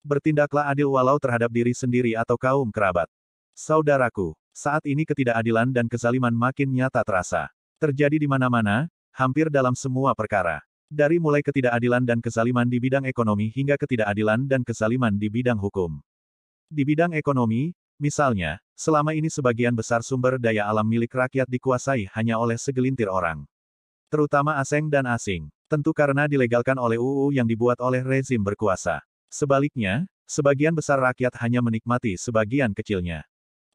Bertindaklah adil walau terhadap diri sendiri atau kaum kerabat. Saudaraku, saat ini ketidakadilan dan kezaliman makin nyata terasa. Terjadi di mana-mana, hampir dalam semua perkara. Dari mulai ketidakadilan dan kezaliman di bidang ekonomi hingga ketidakadilan dan kezaliman di bidang hukum. Di bidang ekonomi, misalnya, selama ini sebagian besar sumber daya alam milik rakyat dikuasai hanya oleh segelintir orang. Terutama asing dan asing. Tentu karena dilegalkan oleh UU yang dibuat oleh rezim berkuasa. Sebaliknya, sebagian besar rakyat hanya menikmati sebagian kecilnya.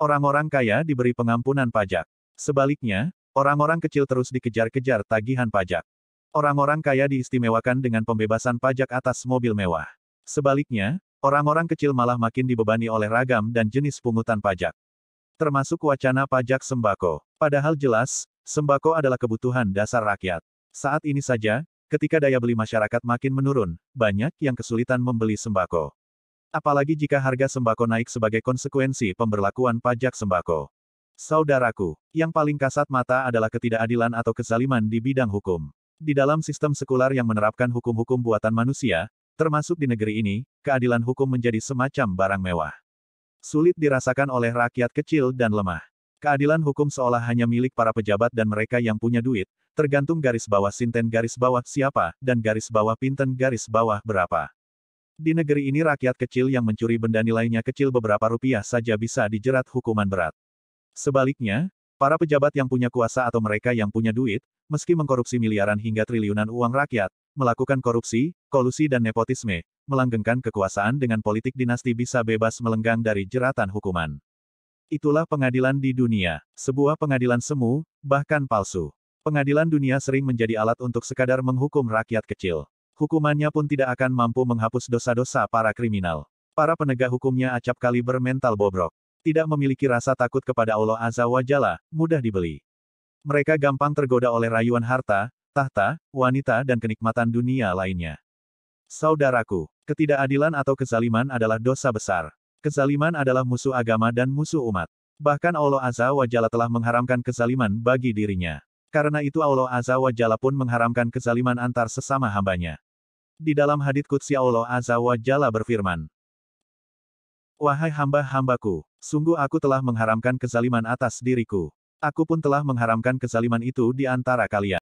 Orang-orang kaya diberi pengampunan pajak. Sebaliknya, orang-orang kecil terus dikejar-kejar tagihan pajak. Orang-orang kaya diistimewakan dengan pembebasan pajak atas mobil mewah. Sebaliknya, orang-orang kecil malah makin dibebani oleh ragam dan jenis pungutan pajak. Termasuk wacana pajak sembako. Padahal jelas, sembako adalah kebutuhan dasar rakyat. Saat ini saja, ketika daya beli masyarakat makin menurun, banyak yang kesulitan membeli sembako. Apalagi jika harga sembako naik sebagai konsekuensi pemberlakuan pajak sembako. Saudaraku, yang paling kasat mata adalah ketidakadilan atau kezaliman di bidang hukum. Di dalam sistem sekular yang menerapkan hukum-hukum buatan manusia, termasuk di negeri ini, keadilan hukum menjadi semacam barang mewah. Sulit dirasakan oleh rakyat kecil dan lemah. Keadilan hukum seolah hanya milik para pejabat dan mereka yang punya duit, tergantung garis bawah sinten garis bawah siapa, dan garis bawah pinten garis bawah berapa. Di negeri ini rakyat kecil yang mencuri benda nilainya kecil beberapa rupiah saja bisa dijerat hukuman berat. Sebaliknya, para pejabat yang punya kuasa atau mereka yang punya duit, meski mengkorupsi miliaran hingga triliunan uang rakyat, melakukan korupsi, kolusi dan nepotisme, melanggengkan kekuasaan dengan politik dinasti bisa bebas melenggang dari jeratan hukuman. Itulah pengadilan di dunia, sebuah pengadilan semu, bahkan palsu. Pengadilan dunia sering menjadi alat untuk sekadar menghukum rakyat kecil. Hukumannya pun tidak akan mampu menghapus dosa-dosa para kriminal. Para penegak hukumnya acap kali bermental bobrok. Tidak memiliki rasa takut kepada Allah Azza wa Jalla, mudah dibeli. Mereka gampang tergoda oleh rayuan harta, tahta, wanita dan kenikmatan dunia lainnya. Saudaraku, ketidakadilan atau kezaliman adalah dosa besar. Kezaliman adalah musuh agama dan musuh umat. Bahkan Allah Azza wa Jalla telah mengharamkan kezaliman bagi dirinya. Karena itu Allah Azza wa Jalla pun mengharamkan kezaliman antar sesama hambanya. Di dalam hadits qudsi Allah Azza wa Jalla berfirman, "Wahai hamba-hambaku, sungguh aku telah mengharamkan kezaliman atas diriku. Aku pun telah mengharamkan kezaliman itu di antara kalian."